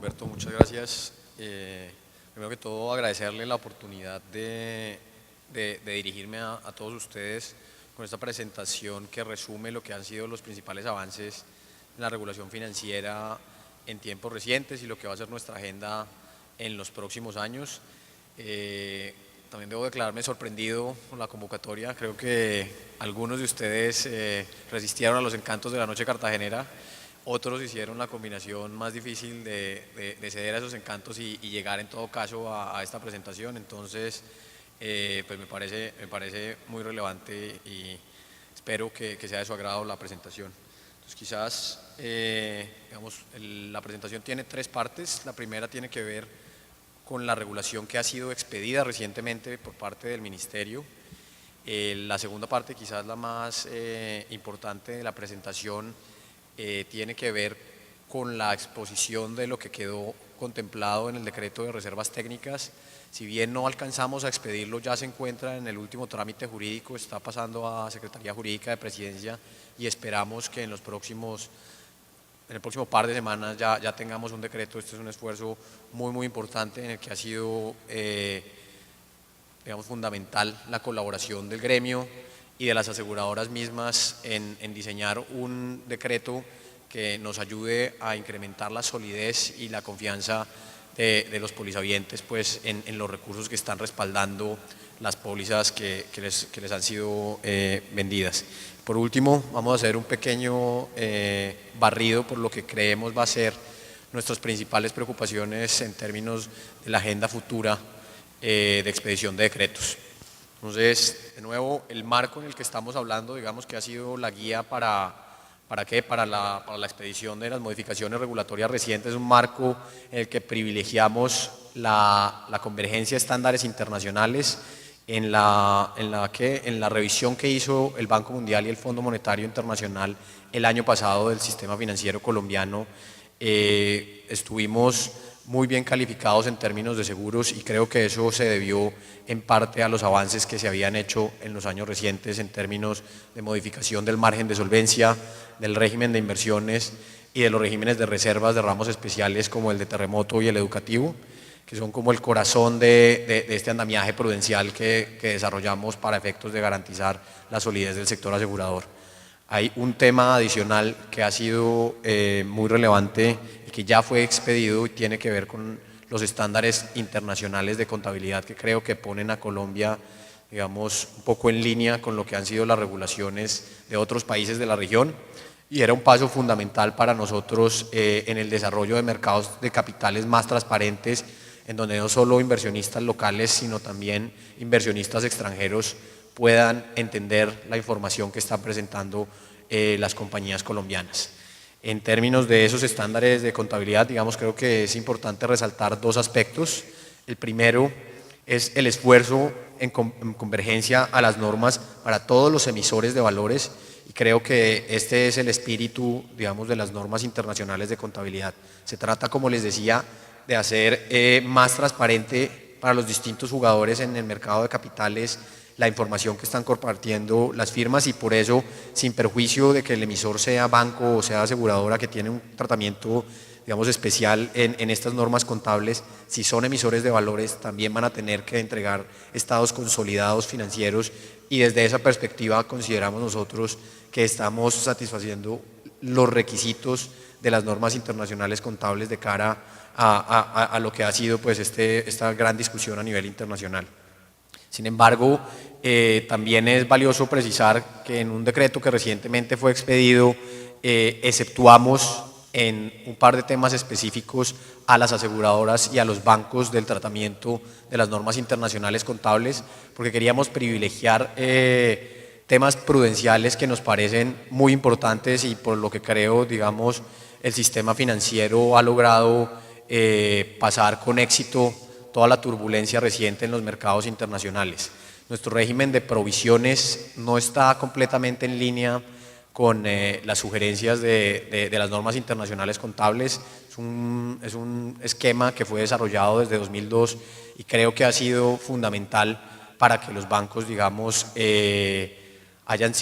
Roberto, muchas gracias. Primero que todo, agradecerle la oportunidad de dirigirme a todos ustedes con esta presentación que resume lo que han sido los principales avances en la regulación financiera en tiempos recientes y lo que va a ser nuestra agenda en los próximos años. También debo declararme sorprendido con la convocatoria. Creo que algunos de ustedes resistieron a los encantos de la noche cartagenera. Otros hicieron la combinación más difícil de ceder a esos encantos y llegar en todo caso a esta presentación. Entonces, pues me parece muy relevante y espero que sea de su agrado la presentación. Entonces, quizás, la presentación tiene tres partes. La primera tiene que ver con la regulación que ha sido expedida recientemente por parte del Ministerio. La segunda parte, quizás la más importante de la presentación, tiene que ver con la exposición de lo que quedó contemplado en el decreto de reservas técnicas. Si bien no alcanzamos a expedirlo, ya se encuentra en el último trámite jurídico, está pasando a Secretaría Jurídica de Presidencia y esperamos que en el próximo par de semanas ya tengamos un decreto. Este es un esfuerzo muy importante en el que ha sido fundamental la colaboración del gremio y de las aseguradoras mismas en diseñar un decreto que nos ayude a incrementar la solidez y la confianza de los polizavientes pues, en los recursos que están respaldando las pólizas que les han sido vendidas. Por último, vamos a hacer un pequeño barrido por lo que creemos va a ser nuestras principales preocupaciones en términos de la agenda futura de expedición de decretos. Entonces, de nuevo, el marco en el que estamos hablando, digamos que ha sido la guía para la expedición de las modificaciones regulatorias recientes, es un marco en el que privilegiamos la convergencia de estándares internacionales en la revisión que hizo el Banco Mundial y el Fondo Monetario Internacional el año pasado del sistema financiero colombiano. Estuvimos muy bien calificados en términos de seguros y creo que eso se debió en parte a los avances que se habían hecho en los años recientes en términos de modificación del margen de solvencia, del régimen de inversiones y de los regímenes de reservas de ramos especiales como el de terremoto y el educativo, que son como el corazón de este andamiaje prudencial que desarrollamos para efectos de garantizar la solidez del sector asegurador. Hay un tema adicional que ha sido muy relevante y que ya fue expedido y tiene que ver con los estándares internacionales de contabilidad que creo que ponen a Colombia, digamos, un poco en línea con lo que han sido las regulaciones de otros países de la región y era un paso fundamental para nosotros en el desarrollo de mercados de capitales más transparentes, en donde no solo inversionistas locales, sino también inversionistas extranjeros puedan entender la información que están presentando las compañías colombianas. En términos de esos estándares de contabilidad, digamos, creo que es importante resaltar dos aspectos. El primero es el esfuerzo en convergencia a las normas para todos los emisores de valores y creo que este es el espíritu, digamos, de las normas internacionales de contabilidad. Se trata, como les decía, de hacer más transparente para los distintos jugadores en el mercado de capitales la información que están compartiendo las firmas y por eso, sin perjuicio de que el emisor sea banco o sea aseguradora que tiene un tratamiento, digamos, especial en estas normas contables, si son emisores de valores también van a tener que entregar estados consolidados financieros y desde esa perspectiva consideramos nosotros que estamos satisfaciendo los requisitos de las normas internacionales contables de cara a lo que ha sido pues, esta gran discusión a nivel internacional. Sin embargo, también es valioso precisar que en un decreto que recientemente fue expedido, exceptuamos en un par de temas específicos a las aseguradoras y a los bancos del tratamiento de las normas internacionales contables, porque queríamos privilegiar temas prudenciales que nos parecen muy importantes y por lo que creo, digamos, el sistema financiero ha logrado pasar con éxito toda la turbulencia reciente en los mercados internacionales. Nuestro régimen de provisiones no está completamente en línea con las sugerencias de las normas internacionales contables. Es un esquema que fue desarrollado desde 2002 y creo que ha sido fundamental para que los bancos, digamos, hayan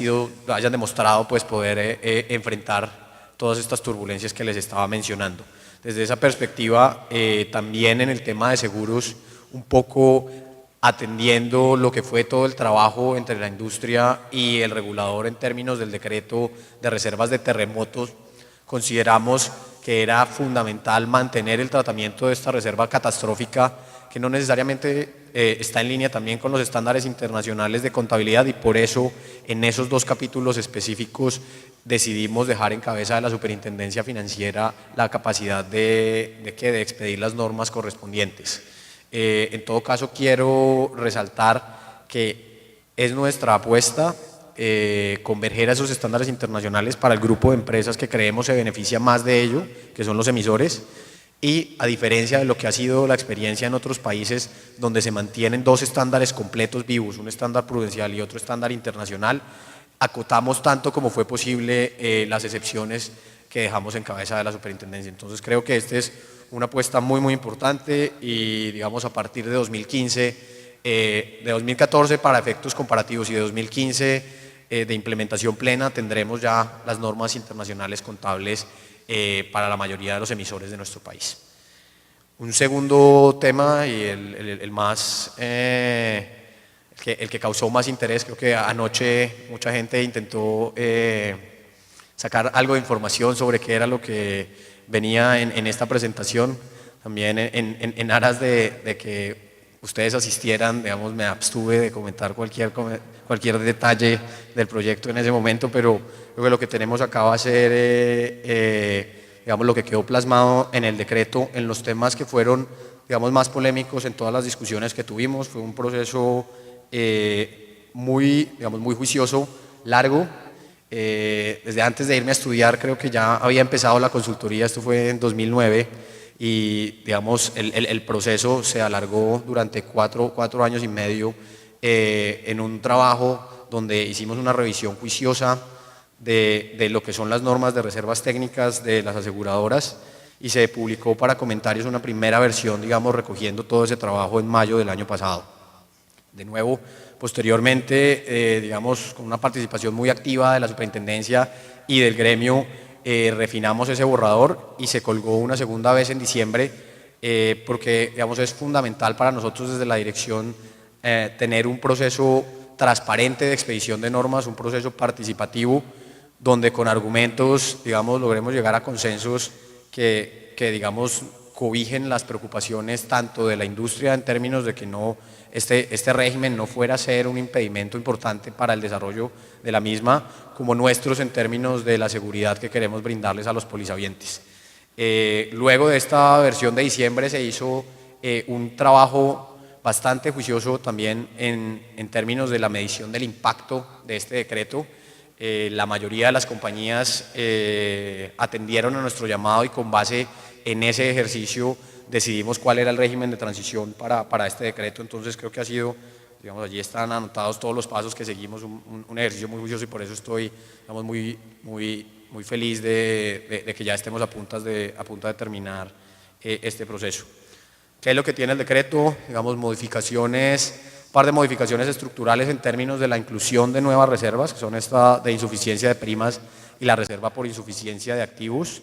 demostrado pues, poder enfrentar todas estas turbulencias que les estaba mencionando. Desde esa perspectiva, también en el tema de seguros, un poco atendiendo lo que fue todo el trabajo entre la industria y el regulador en términos del decreto de reservas de terremotos, consideramos que era fundamental mantener el tratamiento de esta reserva catastrófica, que no necesariamente está en línea también con los estándares internacionales de contabilidad, y por eso en esos dos capítulos específicos decidimos dejar en cabeza de la Superintendencia Financiera la capacidad de expedir las normas correspondientes. En todo caso, quiero resaltar que es nuestra apuesta converger a esos estándares internacionales para el grupo de empresas que creemos se beneficia más de ello, que son los emisores, y a diferencia de lo que ha sido la experiencia en otros países donde se mantienen dos estándares completos vivos, un estándar prudencial y otro estándar internacional, acotamos tanto como fue posible las excepciones que dejamos en cabeza de la superintendencia. Entonces creo que esta es una apuesta muy importante, y digamos a partir de 2015, de 2014 para efectos comparativos y de 2015 de implementación plena, tendremos ya las normas internacionales contables para la mayoría de los emisores de nuestro país. Un segundo tema, y el más, el que causó más interés, creo que anoche mucha gente intentó sacar algo de información sobre qué era lo que venía en esta presentación, también en aras de que ustedes asistieran, digamos, me abstuve de comentar cualquier detalle del proyecto en ese momento, pero creo que lo que tenemos acá va a ser, digamos, lo que quedó plasmado en el decreto, en los temas que fueron, digamos, más polémicos en todas las discusiones que tuvimos. Fue un proceso muy juicioso, largo. Desde antes de irme a estudiar creo que ya había empezado la consultoría, esto fue en 2009, y digamos el proceso se alargó durante cuatro años y medio en un trabajo donde hicimos una revisión juiciosa de lo que son las normas de reservas técnicas de las aseguradoras, y se publicó para comentarios una primera versión, digamos, recogiendo todo ese trabajo en mayo del año pasado. De nuevo, posteriormente, digamos, con una participación muy activa de la superintendencia y del gremio, refinamos ese borrador y se colgó una segunda vez en diciembre, porque, digamos, es fundamental para nosotros desde la dirección tener un proceso transparente de expedición de normas, un proceso participativo, donde con argumentos, digamos, logremos llegar a consensos que digamos, cobijen las preocupaciones tanto de la industria en términos de que no, este régimen no fuera a ser un impedimento importante para el desarrollo de la misma, como nuestros en términos de la seguridad que queremos brindarles a los polisabientes. Luego de esta versión de diciembre se hizo un trabajo bastante juicioso también en términos de la medición del impacto de este decreto. La mayoría de las compañías atendieron a nuestro llamado, y con base en ese ejercicio decidimos cuál era el régimen de transición para este decreto. Entonces creo que ha sido, digamos, allí están anotados todos los pasos que seguimos, un ejercicio muy juicioso, y por eso estoy, digamos, muy feliz de que ya estemos a punto de terminar este proceso. ¿Qué es lo que tiene el decreto? Digamos, modificaciones, un par de modificaciones estructurales en términos de la inclusión de nuevas reservas, que son esta de insuficiencia de primas y la reserva por insuficiencia de activos,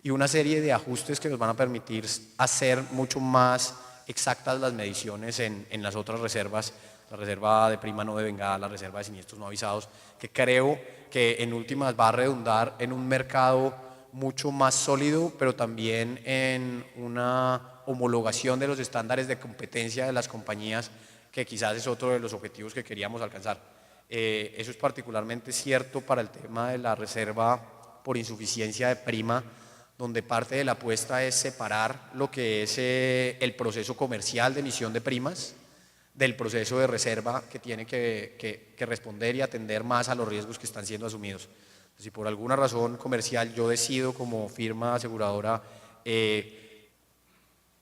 y una serie de ajustes que nos van a permitir hacer mucho más exactas las mediciones en las otras reservas, la reserva de prima no devengada, la reserva de siniestros no avisados, que creo que en últimas va a redundar en un mercado mucho más sólido, pero también en una homologación de los estándares de competencia de las compañías, que quizás es otro de los objetivos que queríamos alcanzar. Eso es particularmente cierto para el tema de la reserva por insuficiencia de prima, donde parte de la apuesta es separar lo que es el proceso comercial de emisión de primas del proceso de reserva, que tiene que responder y atender más a los riesgos que están siendo asumidos. Si por alguna razón comercial yo decido como firma aseguradora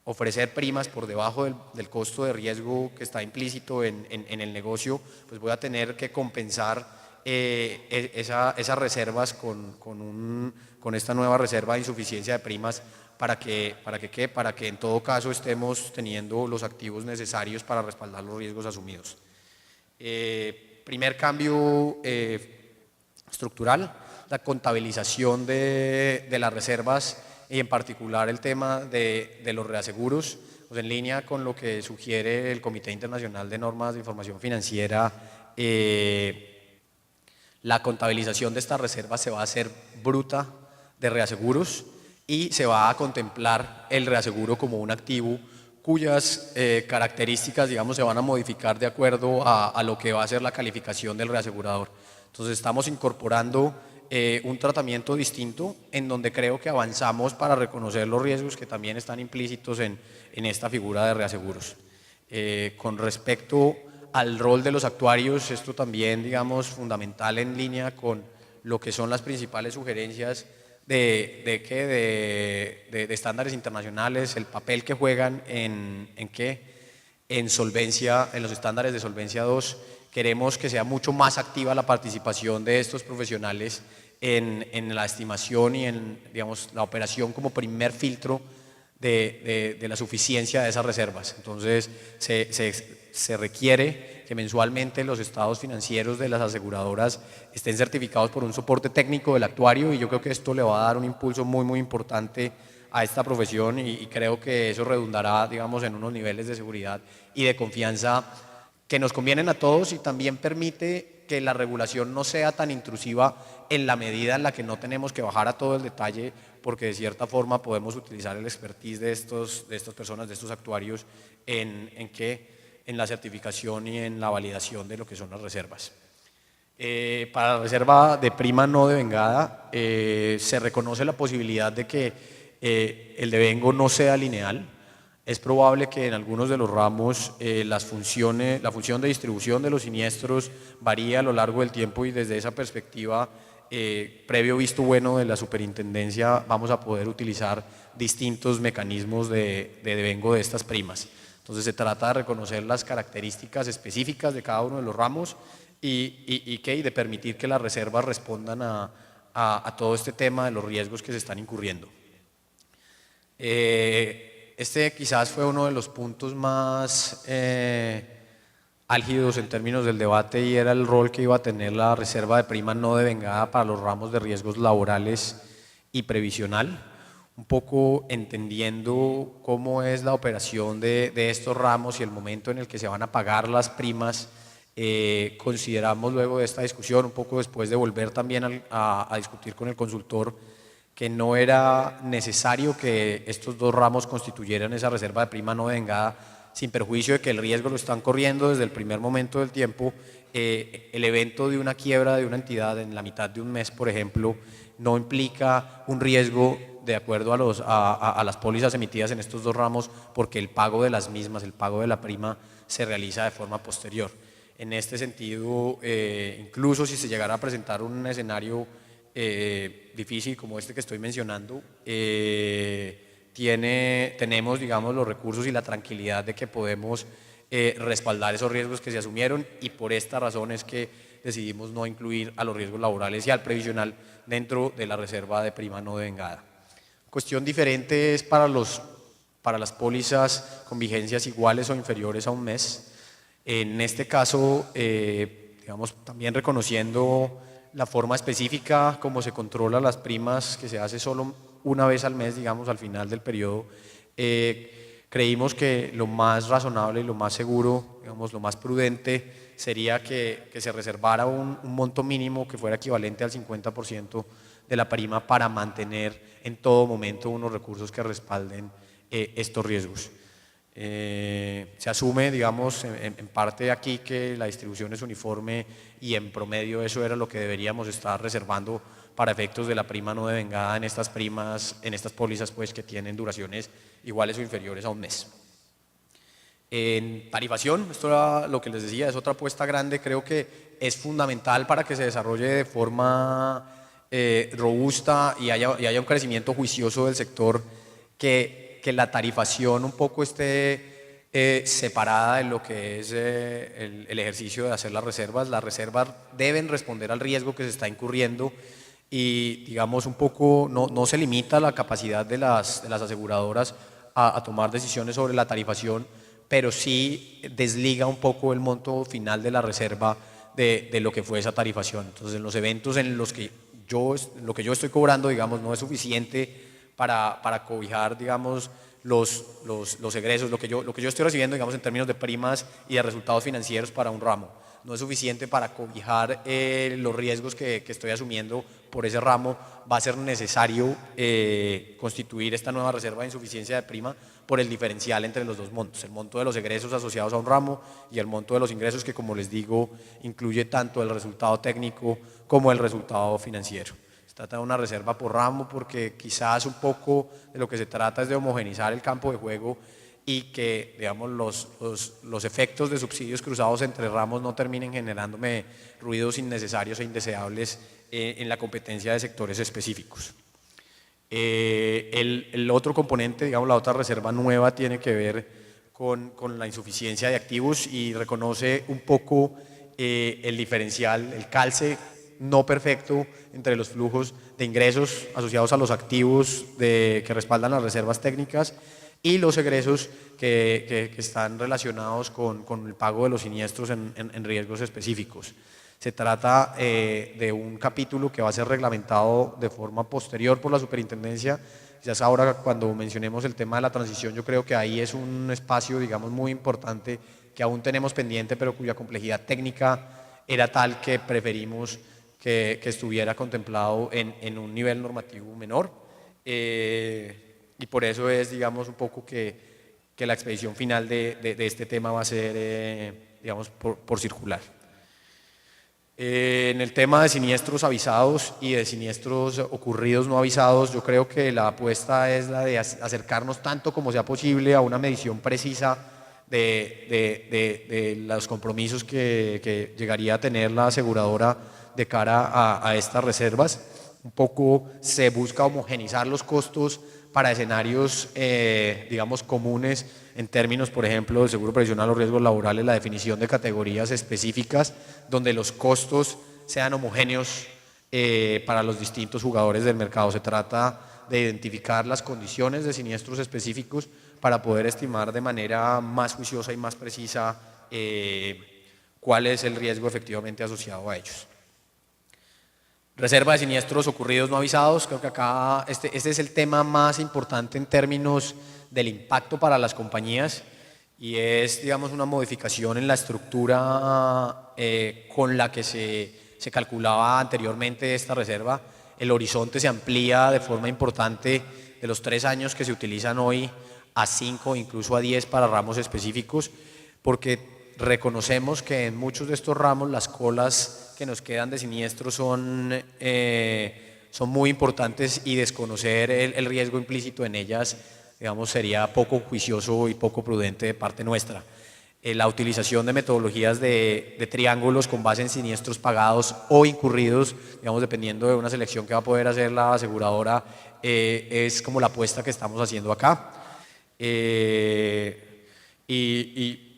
ofrecer primas por debajo del costo de riesgo que está implícito en el negocio, pues voy a tener que compensar esas reservas con esta nueva reserva de insuficiencia de primas, para que en todo caso estemos teniendo los activos necesarios para respaldar los riesgos asumidos. Primer cambio estructural, la contabilización de las reservas y en particular el tema de los reaseguros, pues en línea con lo que sugiere el Comité Internacional de Normas de Información Financiera. La contabilización de estas reservas se va a hacer bruta de reaseguros y se va a contemplar el reaseguro como un activo cuyas características, digamos, se van a modificar de acuerdo a lo que va a ser la calificación del reasegurador. Entonces estamos incorporando un tratamiento distinto en donde creo que avanzamos para reconocer los riesgos que también están implícitos en esta figura de reaseguros. Con respecto al rol de los actuarios, esto también, digamos, fundamental en línea con lo que son las principales sugerencias de estándares internacionales, el papel que juegan en solvencia, en los estándares de solvencia 2. Queremos que sea mucho más activa la participación de estos profesionales en la estimación y en, digamos, la operación como primer filtro de la suficiencia de esas reservas. Entonces se requiere que mensualmente los estados financieros de las aseguradoras estén certificados por un soporte técnico del actuario, y yo creo que esto le va a dar un impulso muy importante a esta profesión, y creo que eso redundará, digamos, en unos niveles de seguridad y de confianza que nos convienen a todos, y también permite que la regulación no sea tan intrusiva en la medida en la que no tenemos que bajar a todo el detalle, porque de cierta forma podemos utilizar el expertise de estas personas, de estos actuarios, en la certificación y en la validación de lo que son las reservas. Para la reserva de prima no devengada, se reconoce la posibilidad de que el devengo no sea lineal. Es probable que en algunos de los ramos la función de distribución de los siniestros varíe a lo largo del tiempo, y desde esa perspectiva, previo visto bueno de la superintendencia, vamos a poder utilizar distintos mecanismos de devengo de estas primas. Entonces se trata de reconocer las características específicas de cada uno de los ramos y de permitir que las reservas respondan a todo este tema de los riesgos que se están incurriendo. Este quizás fue uno de los puntos más álgidos en términos del debate, y era el rol que iba a tener la reserva de prima no devengada para los ramos de riesgos laborales y previsional. Un poco entendiendo cómo es la operación de estos ramos y el momento en el que se van a pagar las primas. Consideramos luego de esta discusión, un poco después de volver también a discutir con el consultor, que no era necesario que estos dos ramos constituyeran esa reserva de prima no devengada, sin perjuicio de que el riesgo lo están corriendo desde el primer momento del tiempo. El evento de una quiebra de una entidad en la mitad de un mes, por ejemplo, no implica un riesgo de acuerdo a las pólizas emitidas en estos dos ramos, porque el pago de las mismas, el pago de la prima, se realiza de forma posterior. En este sentido, incluso si se llegara a presentar un escenario difícil como este que estoy mencionando, tenemos, digamos, los recursos y la tranquilidad de que podemos respaldar esos riesgos que se asumieron, y por esta razón es que decidimos no incluir a los riesgos laborales y al previsional dentro de la reserva de prima no devengada. Cuestión diferente es para las pólizas con vigencias iguales o inferiores a un mes. En este caso, digamos, también reconociendo la forma específica como se controla las primas, que se hace solo una vez al mes, digamos, al final del periodo, creímos que lo más razonable y lo más seguro, digamos, lo más prudente, sería que se reservara un monto mínimo que fuera equivalente al 50% de la prima, para mantener en todo momento unos recursos que respalden estos riesgos. Se asume, digamos, en parte aquí, que la distribución es uniforme, y en promedio eso era lo que deberíamos estar reservando para efectos de la prima no devengada en estas pólizas, pues, que tienen duraciones iguales o inferiores a un mes. En tarifación, esto era lo que les decía, es otra apuesta grande. Creo que es fundamental para que se desarrolle de forma robusta y haya un crecimiento juicioso del sector, que la tarifación un poco esté separada de lo que es el ejercicio de hacer las reservas. Las reservas deben responder al riesgo que se está incurriendo, y, digamos, un poco no se limita la capacidad de las aseguradoras a tomar decisiones sobre la tarifación, pero sí desliga un poco el monto final de la reserva de lo que fue esa tarifación. Entonces, en los eventos en los que lo que yo estoy cobrando, digamos, no es suficiente para cobijar, digamos, los egresos, lo que yo estoy recibiendo, digamos, en términos de primas y de resultados financieros para un ramo. No es suficiente para cobijar los riesgos que estoy asumiendo por ese ramo. Va a ser necesario constituir esta nueva reserva de insuficiencia de prima por el diferencial entre los dos montos, el monto de los egresos asociados a un ramo y el monto de los ingresos que, como les digo, incluye tanto el resultado técnico como el resultado financiero. Se trata de una reserva por ramo porque quizás un poco de lo que se trata es de homogenizar el campo de juego y que, digamos, los efectos de subsidios cruzados entre ramos no terminen generándome ruidos innecesarios e indeseables en la competencia de sectores específicos. El otro componente, digamos, la otra reserva nueva tiene que ver con la insuficiencia de activos y reconoce un poco el diferencial, el calce no perfecto entre los flujos de ingresos asociados a los activos que respaldan las reservas técnicas y los egresos que están relacionados con el pago de los siniestros en riesgos específicos. Se trata de un capítulo que va a ser reglamentado de forma posterior por la superintendencia. Quizás ahora, cuando mencionemos el tema de la transición, yo creo que ahí es un espacio, digamos, muy importante que aún tenemos pendiente, pero cuya complejidad técnica era tal que preferimos que estuviera contemplado en un nivel normativo menor. Y por eso es, digamos, un poco que la expedición final de este tema va a ser, digamos, por circular. En el tema de siniestros avisados y de siniestros ocurridos no avisados, yo creo que la apuesta es la de acercarnos tanto como sea posible a una medición precisa de los compromisos que llegaría a tener la aseguradora de cara a estas reservas. Un poco se busca homogenizar los costos para escenarios, digamos, comunes en términos, por ejemplo, de seguro previsional o riesgos laborales, la definición de categorías específicas donde los costos sean homogéneos para los distintos jugadores del mercado. Se trata de identificar las condiciones de siniestros específicos para poder estimar de manera más juiciosa y más precisa cuál es el riesgo efectivamente asociado a ellos. Reserva de siniestros ocurridos no avisados, creo que acá este es el tema más importante en términos del impacto para las compañías y es, digamos, una modificación en la estructura con la que se calculaba anteriormente esta reserva. El horizonte se amplía de forma importante de los 3 años que se utilizan hoy a 5, incluso a 10 para ramos específicos, porque reconocemos que en muchos de estos ramos las colas que nos quedan de siniestros son muy importantes y desconocer el riesgo implícito en ellas, digamos, sería poco juicioso y poco prudente de parte nuestra. La utilización de metodologías de triángulos con base en siniestros pagados o incurridos, digamos, dependiendo de una selección que va a poder hacer la aseguradora, es como la apuesta que estamos haciendo acá.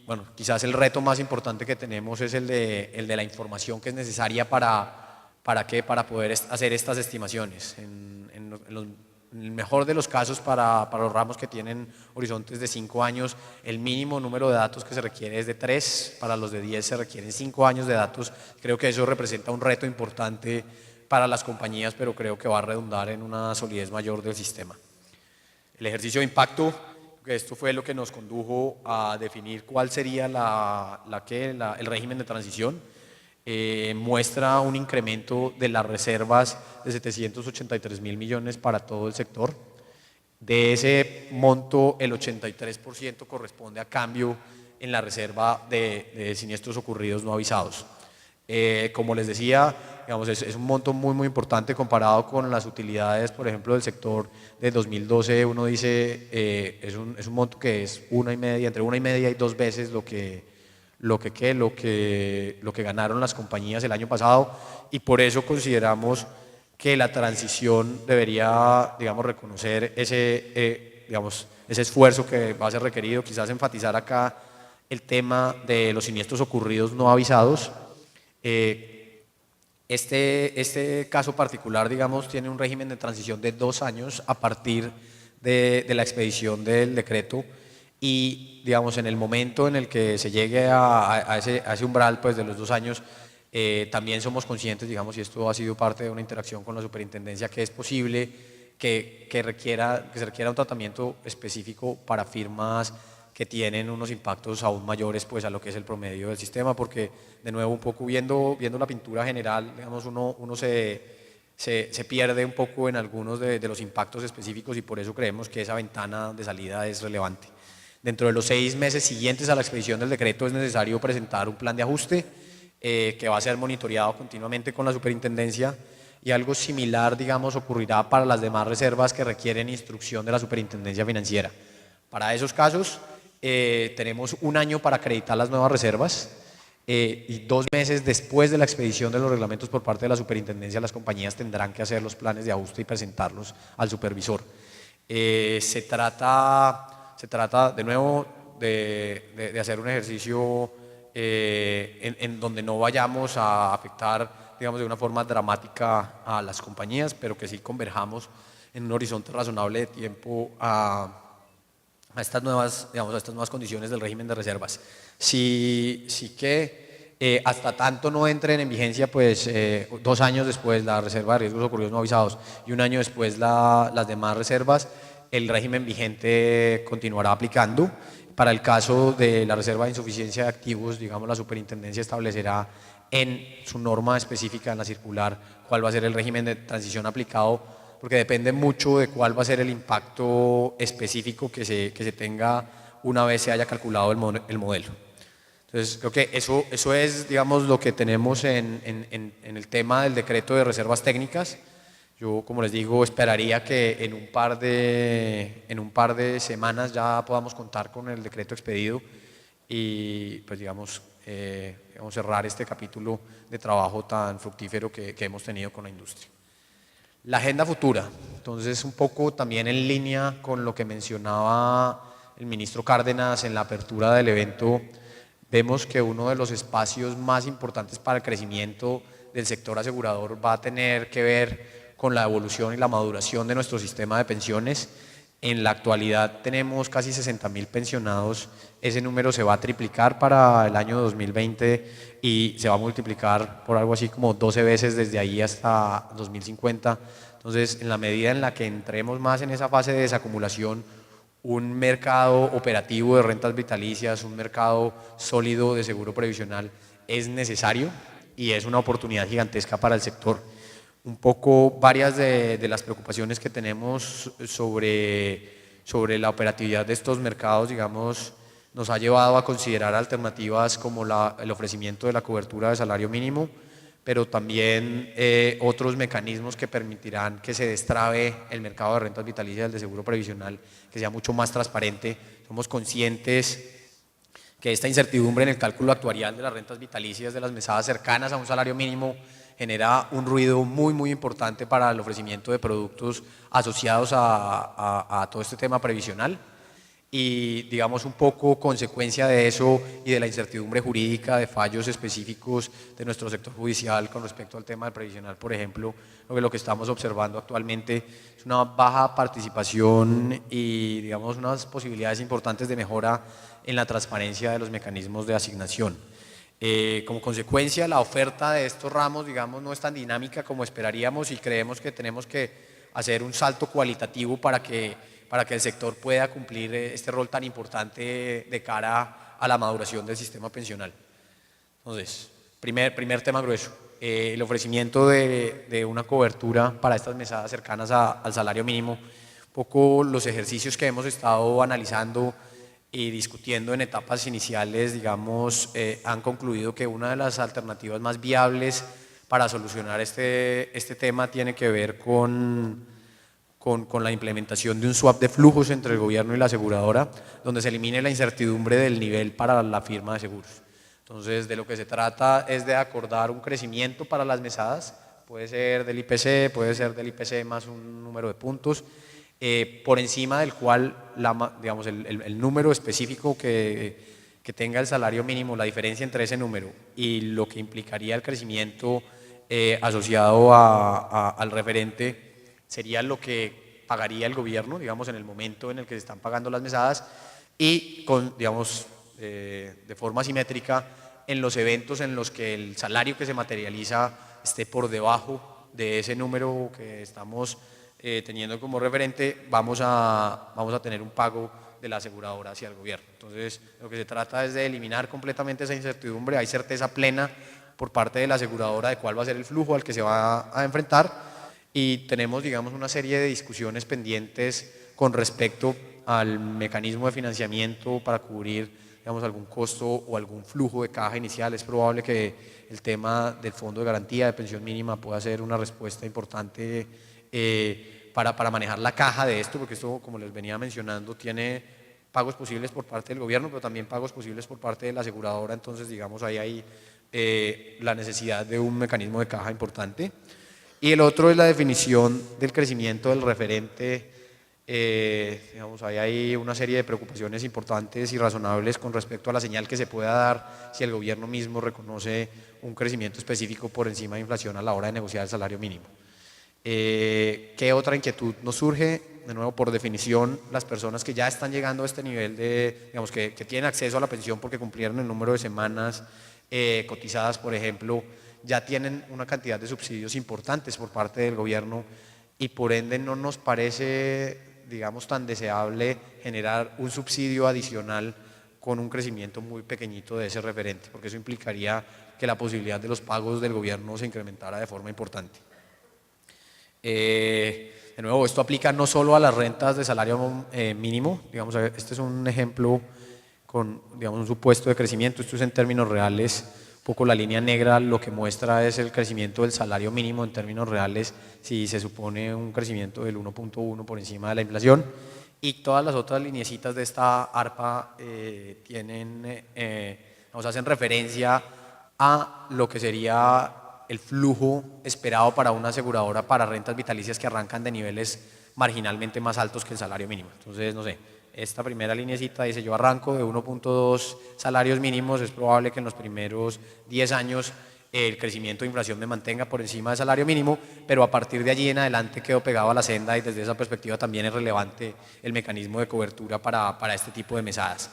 Bueno, quizás el reto más importante que tenemos es el de la información que es necesaria para poder hacer estas estimaciones. En el mejor de los casos, para los ramos que tienen horizontes de 5 años, el mínimo número de datos que se requiere es de 3, para los de 10 se requieren 5 años de datos. Creo que eso representa un reto importante para las compañías, pero creo que va a redundar en una solidez mayor del sistema. El ejercicio de impacto, esto fue lo que nos condujo a definir cuál sería el régimen de transición. Muestra un incremento de las reservas de 783.000 millones para todo el sector. De ese monto, el 83% corresponde a cambio en la reserva de siniestros ocurridos no avisados. Como les decía, digamos, es un monto muy importante comparado con las utilidades, por ejemplo, del sector de 2012. Uno dice, es un monto que es entre 1,5 y 2 veces lo que ganaron las compañías el año pasado, y por eso consideramos que la transición debería, digamos, reconocer ese esfuerzo que va a ser requerido. Quizás enfatizar acá el tema de los siniestros ocurridos no avisados. Este caso particular, digamos, tiene un régimen de transición de 2 años a partir de la expedición del decreto, y, digamos, en el momento en el que se llegue a ese umbral, pues, de los 2 años, también somos conscientes, digamos, y esto ha sido parte de una interacción con la superintendencia, que es posible que se requiera un tratamiento específico para firmas que tienen unos impactos aún mayores pues, a lo que es el promedio del sistema, porque de nuevo un poco viendo la pintura general, digamos, uno se pierde un poco en algunos de los impactos específicos y por eso creemos que esa ventana de salida es relevante. Dentro de los 6 meses siguientes a la expedición del decreto es necesario presentar un plan de ajuste que va a ser monitoreado continuamente con la superintendencia, y algo similar, digamos, ocurrirá para las demás reservas que requieren instrucción de la superintendencia financiera. Para esos casos tenemos un año para acreditar las nuevas reservas y 2 meses después de la expedición de los reglamentos por parte de la superintendencia, las compañías tendrán que hacer los planes de ajuste y presentarlos al supervisor. Se trata de nuevo de hacer un ejercicio en donde no vayamos a afectar, digamos, de una forma dramática a las compañías, pero que sí converjamos en un horizonte razonable de tiempo a estas nuevas, digamos, a estas nuevas condiciones del régimen de reservas. Sí que hasta tanto no entren en vigencia, pues 2 años después la reserva de riesgos ocurridos no avisados y un año después las demás reservas, el régimen vigente continuará aplicando. Para el caso de la reserva de insuficiencia de activos, digamos, la superintendencia establecerá en su norma específica, en la circular, cuál va a ser el régimen de transición aplicado, porque depende mucho de cuál va a ser el impacto específico que se tenga una vez se haya calculado el modelo. Entonces, creo que eso es, digamos, lo que tenemos en el tema del decreto de reservas técnicas. Yo, como les digo, esperaría que en un par de semanas ya podamos contar con el decreto expedido y, pues, digamos, cerrar este capítulo de trabajo tan fructífero que hemos tenido con la industria. La agenda futura, entonces un poco también en línea con lo que mencionaba el ministro Cárdenas en la apertura del evento, vemos que uno de los espacios más importantes para el crecimiento del sector asegurador va a tener que ver con la evolución y la maduración de nuestro sistema de pensiones. En la actualidad tenemos casi 60.000 pensionados, ese número se va a triplicar para el año 2020 y se va a multiplicar por algo así como 12 veces desde ahí hasta 2050. Entonces, en la medida en la que entremos más en esa fase de desacumulación, un mercado operativo de rentas vitalicias, un mercado sólido de seguro previsional es necesario y es una oportunidad gigantesca para el sector. Un poco varias de las preocupaciones que tenemos sobre la operatividad de estos mercados, digamos, nos ha llevado a considerar alternativas como el ofrecimiento de la cobertura de salario mínimo, pero también otros mecanismos que permitirán que se destrabe el mercado de rentas vitalicias, el de seguro previsional, que sea mucho más transparente. Somos conscientes que esta incertidumbre en el cálculo actuarial de las rentas vitalicias de las mesadas cercanas a un salario mínimo genera un ruido muy importante para el ofrecimiento de productos asociados a todo este tema previsional. Y, digamos, un poco consecuencia de eso y de la incertidumbre jurídica de fallos específicos de nuestro sector judicial con respecto al tema del previsional, por ejemplo, lo que estamos observando actualmente es una baja participación y, digamos, unas posibilidades importantes de mejora en la transparencia de los mecanismos de asignación. Como consecuencia, la oferta de estos ramos, digamos, no es tan dinámica como esperaríamos y creemos que tenemos que hacer un salto cualitativo para que el sector pueda cumplir este rol tan importante de cara a la maduración del sistema pensional. Entonces, primer tema grueso, el ofrecimiento de una cobertura para estas mesadas cercanas al salario mínimo. Un poco los ejercicios que hemos estado analizando y discutiendo en etapas iniciales, digamos, han concluido que una de las alternativas más viables para solucionar este tema tiene que ver con la implementación de un swap de flujos entre el gobierno y la aseguradora, donde se elimine la incertidumbre del nivel para la firma de seguros. Entonces, de lo que se trata es de acordar un crecimiento para las mesadas, puede ser del IPC, puede ser del IPC más un número de puntos, por encima del cual, digamos, el número específico que tenga el salario mínimo, la diferencia entre ese número y lo que implicaría el crecimiento asociado al referente, sería lo que pagaría el gobierno, digamos, en el momento en el que se están pagando las mesadas y digamos, de forma simétrica en los eventos en los que el salario que se materializa esté por debajo de ese número que estamos teniendo como referente, vamos a tener un pago de la aseguradora hacia el gobierno. Entonces, lo que se trata es de eliminar completamente esa incertidumbre. Hay certeza plena por parte de la aseguradora de cuál va a ser el flujo al que se va a enfrentar, y tenemos, digamos, una serie de discusiones pendientes con respecto al mecanismo de financiamiento para cubrir, digamos, algún costo o algún flujo de caja inicial. Es probable que el tema del fondo de garantía de pensión mínima pueda ser una respuesta importante para manejar la caja de esto, porque esto, como les venía mencionando, tiene pagos posibles por parte del gobierno, pero también pagos posibles por parte de la aseguradora. Entonces, digamos, ahí hay la necesidad de un mecanismo de caja importante. Y el otro es la definición del crecimiento del referente. Digamos, ahí hay una serie de preocupaciones importantes y razonables con respecto a la señal que se pueda dar si el gobierno mismo reconoce un crecimiento específico por encima de inflación a la hora de negociar el salario mínimo. ¿Qué otra inquietud nos surge? De nuevo, por definición, las personas que ya están llegando a este nivel de, digamos, que tienen acceso a la pensión porque cumplieron el número de semanas cotizadas, por ejemplo, ya tienen una cantidad de subsidios importantes por parte del gobierno, y por ende no nos parece, digamos, tan deseable generar un subsidio adicional con un crecimiento muy pequeñito de ese referente, porque eso implicaría que la posibilidad de los pagos del gobierno se incrementara de forma importante. De nuevo, esto aplica no solo a las rentas de salario mínimo. Digamos, este es un ejemplo con, digamos, un supuesto de crecimiento. Esto es en términos reales. Un poco la línea negra lo que muestra es el crecimiento del salario mínimo en términos reales, si se supone un crecimiento del 1.1 por encima de la inflación, y todas las otras lineecitas de esta ARPA nos hacen referencia a lo que sería el flujo esperado para una aseguradora para rentas vitalicias que arrancan de niveles marginalmente más altos que el salario mínimo. Entonces, no sé, esta primera lineecita dice: yo arranco de 1.2 salarios mínimos, es probable que en los primeros 10 años el crecimiento de inflación me mantenga por encima del salario mínimo, pero a partir de allí en adelante quedo pegado a la senda, y desde esa perspectiva también es relevante el mecanismo de cobertura para este tipo de mesadas.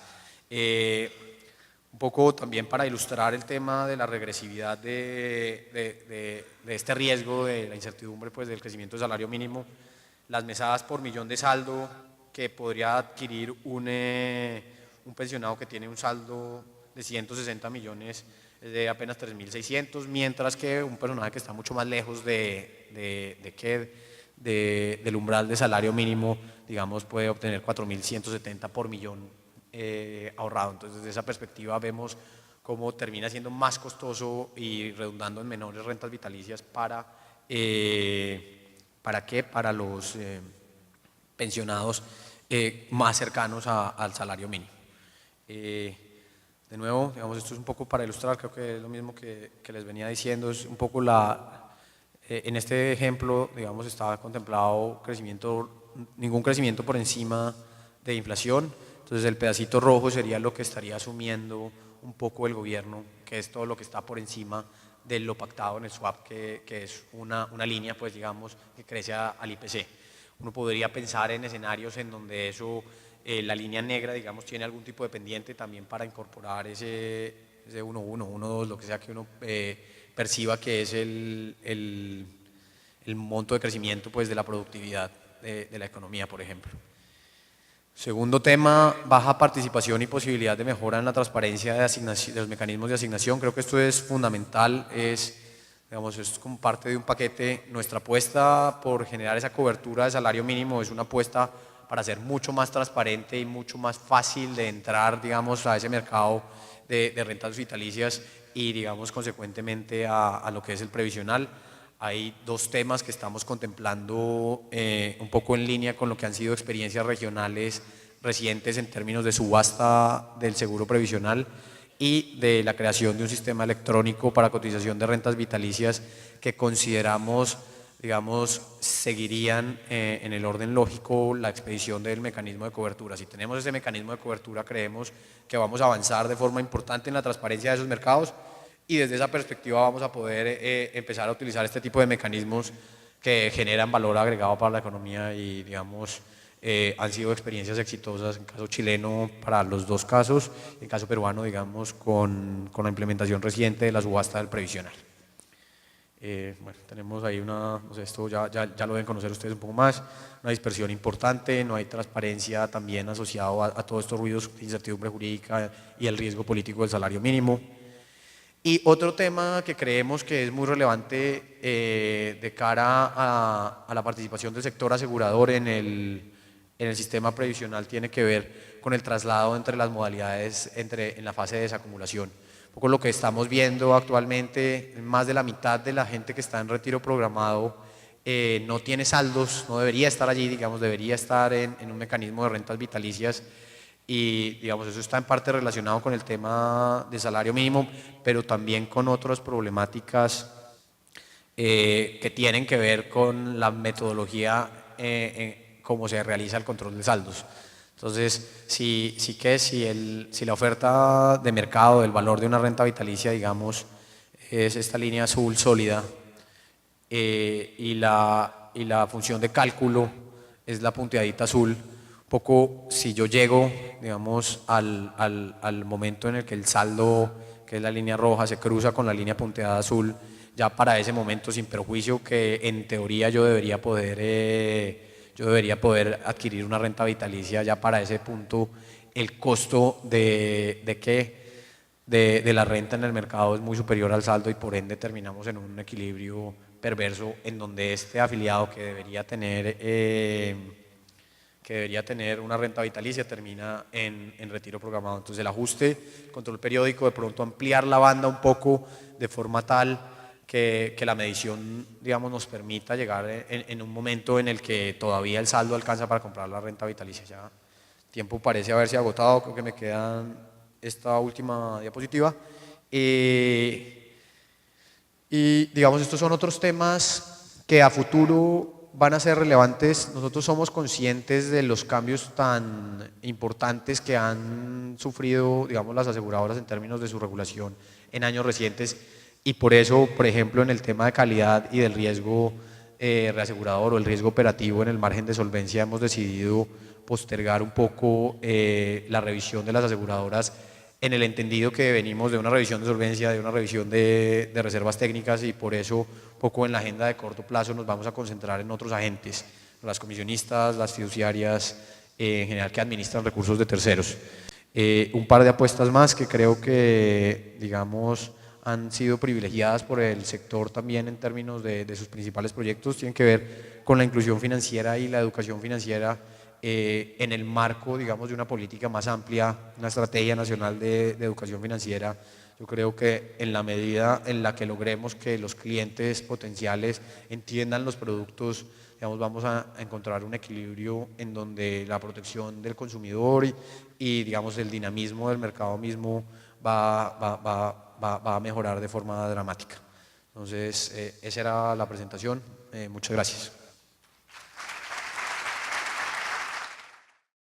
Un poco también para ilustrar el tema de la regresividad de este riesgo de la incertidumbre, pues, del crecimiento del salario mínimo, las mesadas por millón de saldo que podría adquirir un pensionado que tiene un saldo de 160 millones es de apenas 3.600, mientras que un personaje que está mucho más lejos del umbral de salario mínimo, digamos, puede obtener 4.170 por millón ahorrado. Entonces, desde esa perspectiva vemos cómo termina siendo más costoso y redundando en menores rentas vitalicias para los pensionados más cercanos al salario mínimo. De nuevo, digamos, esto es un poco para ilustrar, creo que es lo mismo que les venía diciendo, es un poco en este ejemplo, digamos, estaba contemplado ningún crecimiento por encima de inflación. Entonces, el pedacito rojo sería lo que estaría asumiendo un poco el gobierno, que es todo lo que está por encima de lo pactado en el swap, que es una línea, pues, digamos, que crece al IPC. Uno podría pensar en escenarios en donde eso, la línea negra, digamos, tiene algún tipo de pendiente también para incorporar ese 1.1, 1.2, lo que sea que uno perciba que es el monto de crecimiento, pues, de la productividad de la economía, por ejemplo. Segundo tema, baja participación y posibilidad de mejora en la transparencia de los mecanismos de asignación. Creo que esto es fundamental, digamos, es como parte de un paquete. Nuestra apuesta por generar esa cobertura de salario mínimo es una apuesta para ser mucho más transparente y mucho más fácil de entrar, digamos, a ese mercado de rentas vitalicias y, digamos, consecuentemente a lo que es el previsional. Hay dos temas que estamos contemplando un poco en línea con lo que han sido experiencias regionales recientes en términos de subasta del seguro previsional y de la creación de un sistema electrónico para cotización de rentas vitalicias que consideramos, digamos, seguirían en el orden lógico la expedición del mecanismo de cobertura. Si tenemos ese mecanismo de cobertura, creemos que vamos a avanzar de forma importante en la transparencia de esos mercados, y desde esa perspectiva vamos a poder empezar a utilizar este tipo de mecanismos que generan valor agregado para la economía y, digamos, han sido experiencias exitosas en caso chileno para los dos casos, en caso peruano, digamos, con la implementación reciente de la subasta del previsional. Bueno, tenemos ahí no sé, esto ya lo deben conocer ustedes un poco más, una dispersión importante, no hay transparencia también asociado a todos estos ruidos de incertidumbre jurídica y el riesgo político del salario mínimo. Y otro tema que creemos que es muy relevante de cara a la participación del sector asegurador en el sistema previsional tiene que ver con el traslado entre las modalidades en la fase de desacumulación. Un poco lo que estamos viendo actualmente, más de la mitad de la gente que está en retiro programado no tiene saldos, no debería estar allí, digamos, debería estar en un mecanismo de rentas vitalicias y digamos eso está en parte relacionado con el tema de salario mínimo, pero también con otras problemáticas que tienen que ver con la metodología cómo se realiza el control de saldos. Entonces, si la oferta de mercado, el valor de una renta vitalicia, digamos, es esta línea azul sólida y la función de cálculo es la punteadita azul, poco si yo llego, digamos, al momento en el que el saldo, que es la línea roja, se cruza con la línea punteada azul, ya para ese momento, sin perjuicio que en teoría yo debería poder adquirir una renta vitalicia, ya para ese punto el costo de la renta en el mercado es muy superior al saldo y por ende terminamos en un equilibrio perverso en donde este afiliado que debería tener una renta vitalicia termina en retiro programado. Entonces el ajuste, control periódico, de pronto ampliar la banda un poco de forma tal que la medición, digamos, nos permita llegar en un momento en el que todavía el saldo alcanza para comprar la renta vitalicia. Ya el tiempo parece haberse agotado, creo que me quedan esta última diapositiva. Y digamos, estos son otros temas que a futuro van a ser relevantes. Nosotros somos conscientes de los cambios tan importantes que han sufrido, digamos, las aseguradoras en términos de su regulación en años recientes y por eso, por ejemplo, en el tema de calidad y del riesgo reasegurador o el riesgo operativo en el margen de solvencia hemos decidido postergar un poco la revisión de las aseguradoras en el entendido que venimos de una revisión de solvencia, de una revisión de reservas técnicas y por eso poco en la agenda de corto plazo nos vamos a concentrar en otros agentes, las comisionistas, las fiduciarias, en general que administran recursos de terceros. Un par de apuestas más que creo que, digamos, han sido privilegiadas por el sector también en términos de sus principales proyectos, tienen que ver con la inclusión financiera y la educación financiera en el marco, digamos, de una política más amplia, una estrategia nacional de educación financiera. Yo creo que en la medida en la que logremos que los clientes potenciales entiendan los productos, digamos, vamos a encontrar un equilibrio en donde la protección del consumidor y digamos, el dinamismo del mercado mismo va a mejorar de forma dramática. Entonces, esa era la presentación. Muchas gracias.